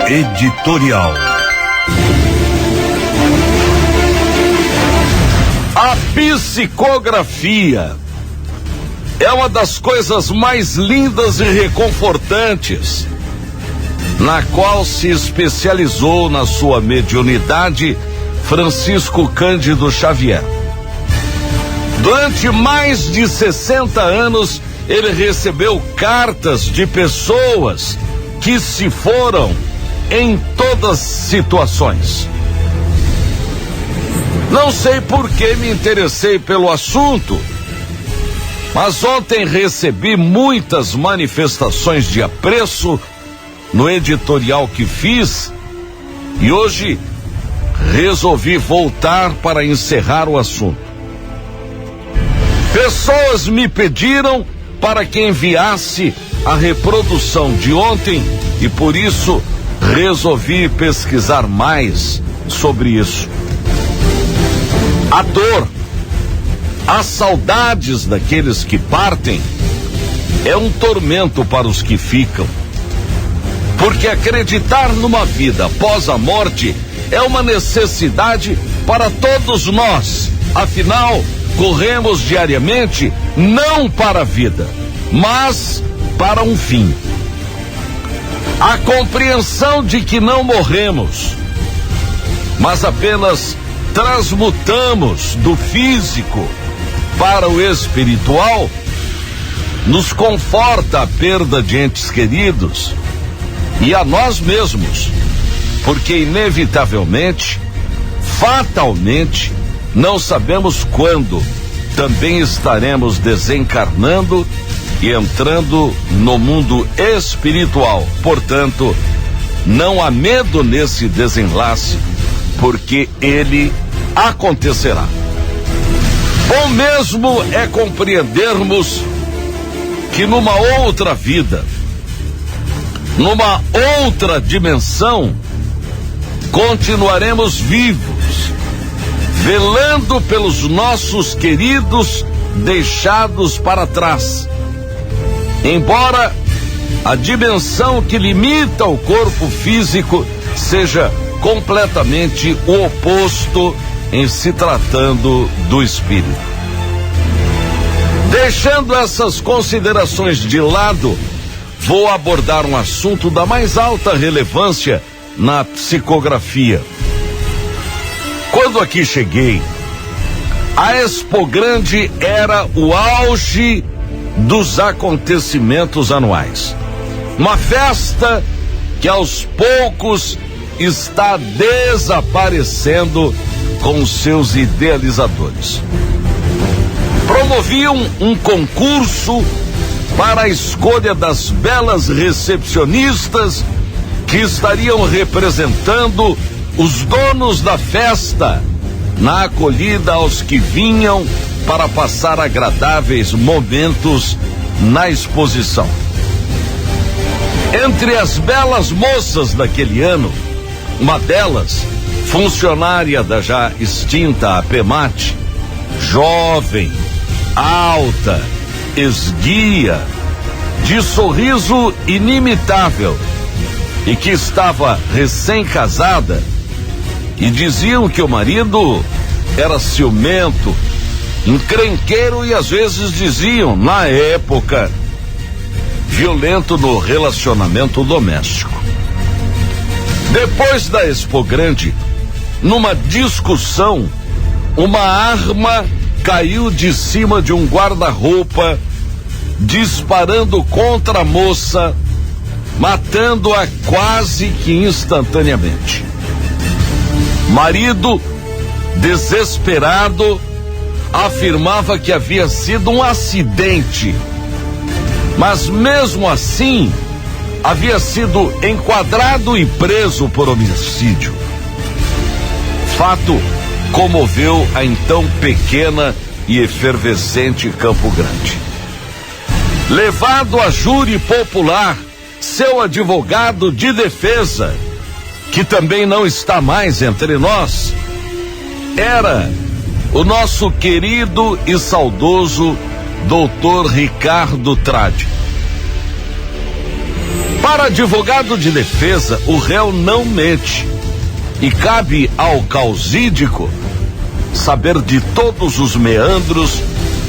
editorial. A psicografia é uma das coisas mais lindas e reconfortantes, na qual se especializou na sua mediunidade Francisco Cândido Xavier. Durante mais de 60 anos, ele recebeu cartas de pessoas que se foram em todas as situações. Não sei por que me interessei pelo assunto, mas ontem recebi muitas manifestações de apreço no editorial que fiz e hoje resolvi voltar para encerrar o assunto. Pessoas me pediram para que enviasse a reprodução de ontem e por isso resolvi pesquisar mais sobre isso. A dor, as saudades daqueles que partem é um tormento para os que ficam. Porque acreditar numa vida após a morte é uma necessidade para todos nós. Afinal, corremos diariamente não para a vida, mas para um fim. A compreensão de que não morremos, mas apenas transmutamos do físico para o espiritual, nos conforta a perda de entes queridos e a nós mesmos, porque inevitavelmente, fatalmente, não sabemos quando também estaremos desencarnando e entrando no mundo espiritual. Portanto, não há medo nesse desenlace, porque ele acontecerá. Bom mesmo é compreendermos que numa outra vida, numa outra dimensão, continuaremos vivos, velando pelos nossos queridos deixados para trás. Embora a dimensão que limita o corpo físico seja completamente o oposto em se tratando do espírito. Deixando essas considerações de lado, vou abordar um assunto da mais alta relevância na psicografia. Quando aqui cheguei, a Expo Grande era o auge dos acontecimentos anuais. Uma festa que aos poucos está desaparecendo com seus idealizadores. Promoviam um concurso para a escolha das belas recepcionistas que estariam representando os donos da festa na acolhida aos que vinham para passar agradáveis momentos na exposição. Entre as belas moças daquele ano, uma delas, funcionária da já extinta APEMAT, jovem, alta, esguia, de sorriso inimitável e que estava recém-casada, e diziam que o marido era ciumento, encrenqueiro e às vezes diziam, na época, violento no relacionamento doméstico. Depois da Expo Grande, numa discussão, uma arma caiu de cima de um guarda-roupa, disparando contra a moça, matando-a quase que instantaneamente. Marido, desesperado, afirmava que havia sido um acidente, mas mesmo assim havia sido enquadrado e preso por homicídio. Fato comoveu a então pequena e efervescente Campo Grande. Levado a júri popular, seu advogado de defesa, que também não está mais entre nós, era o nosso querido e saudoso Dr. Ricardo Tradi. Para advogado de defesa, o réu não mente e cabe ao causídico saber de todos os meandros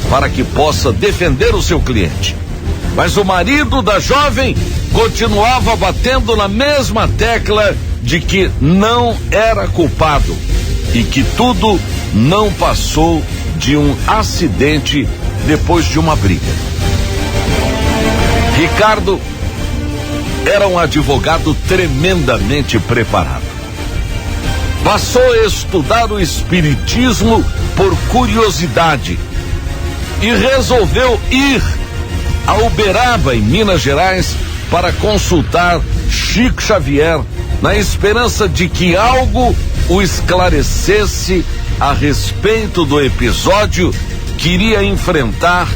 para que possa defender o seu cliente. Mas o marido da jovem continuava batendo na mesma tecla de que não era culpado e que tudo não passou de um acidente depois de uma briga. Ricardo era um advogado tremendamente preparado. Passou a estudar o espiritismo por curiosidade e resolveu ir a Uberaba, em Minas Gerais, para consultar Chico Xavier, na esperança de que algo o esclarecesse a respeito do episódio que iria enfrentar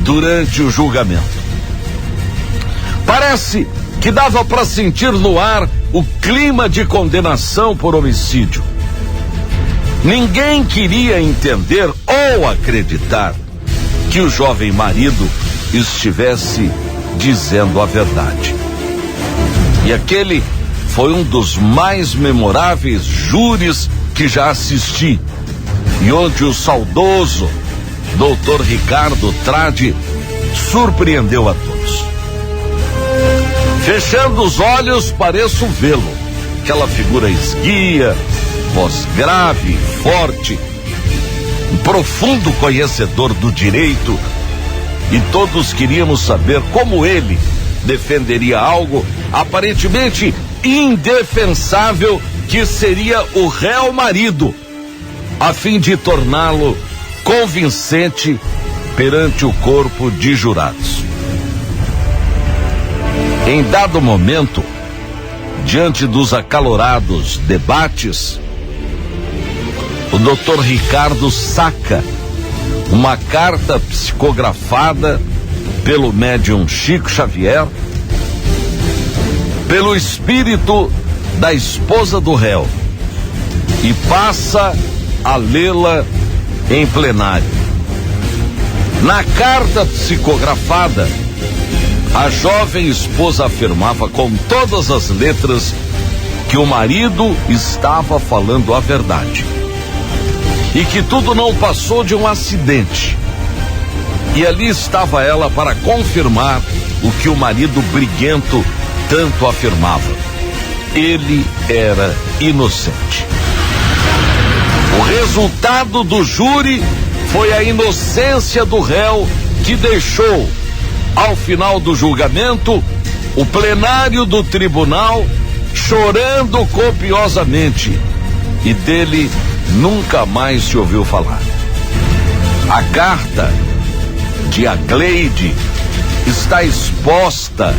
durante o julgamento. Parece que dava para sentir no ar o clima de condenação por homicídio. Ninguém queria entender ou acreditar que o jovem marido estivesse dizendo a verdade. E aquele foi um dos mais memoráveis júris que já assisti, e onde o saudoso Dr. Ricardo Tradi surpreendeu a todos. Fechando os olhos, pareço vê-lo. Aquela figura esguia, voz grave, forte, um profundo conhecedor do direito, e todos queríamos saber como ele defenderia algo aparentemente indefensável, que seria o réu marido, a fim de torná-lo convincente perante o corpo de jurados. Em dado momento, diante dos acalorados debates, o Dr. Ricardo saca uma carta psicografada pelo médium Chico Xavier, pelo espírito da esposa do réu, e passa a lê-la em plenário. Na carta psicografada, a jovem esposa afirmava com todas as letras que o marido estava falando a verdade e que tudo não passou de um acidente. E ali estava ela para confirmar o que o marido briguento tanto afirmava: ele era inocente. O resultado do júri foi a inocência do réu, que deixou, ao final do julgamento, o plenário do tribunal chorando copiosamente, e dele nunca mais se ouviu falar. A carta de Agleide está exposta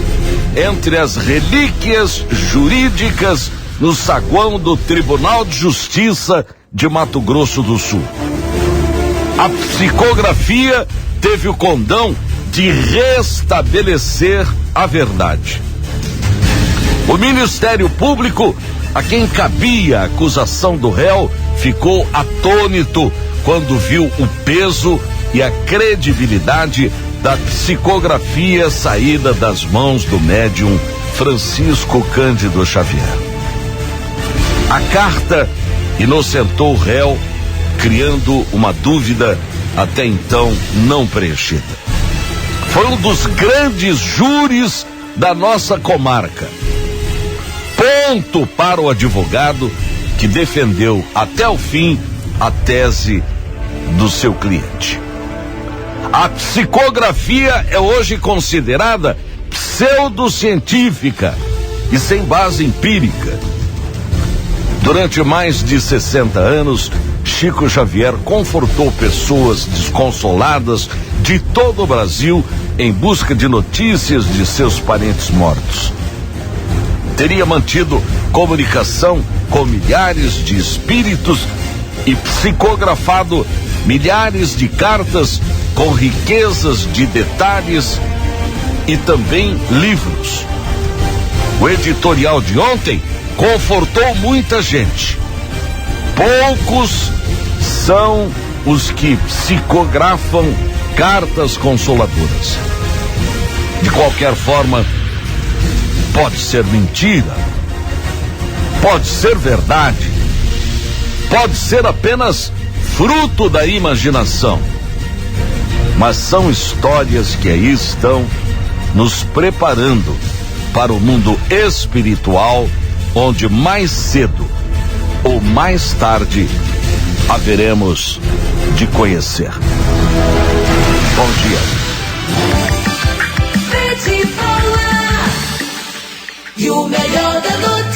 entre as relíquias jurídicas no saguão do Tribunal de Justiça de Mato Grosso do Sul. A psicografia teve o condão de restabelecer a verdade. O Ministério Público, a quem cabia a acusação do réu, ficou atônito quando viu o peso e a credibilidade da psicografia saída das mãos do médium Francisco Cândido Xavier. A carta inocentou o réu, criando uma dúvida até então não preenchida. Foi um dos grandes júris da nossa comarca. Ponto para o advogado que defendeu até o fim a tese do seu cliente. A psicografia é hoje considerada pseudocientífica e sem base empírica. Durante mais de 60 anos, Chico Xavier confortou pessoas desconsoladas de todo o Brasil em busca de notícias de seus parentes mortos. Teria mantido comunicação com milhares de espíritos e psicografado milhares de cartas com riquezas de detalhes e também livros. O editorial de ontem confortou muita gente. Poucos são os que psicografam cartas consoladoras. De qualquer forma, Pode ser mentira, pode ser verdade, pode ser apenas fruto da imaginação, mas são histórias que aí estão nos preparando para o mundo espiritual, onde mais cedo ou mais tarde haveremos de conhecer. Bom dia. E o melhor da noite.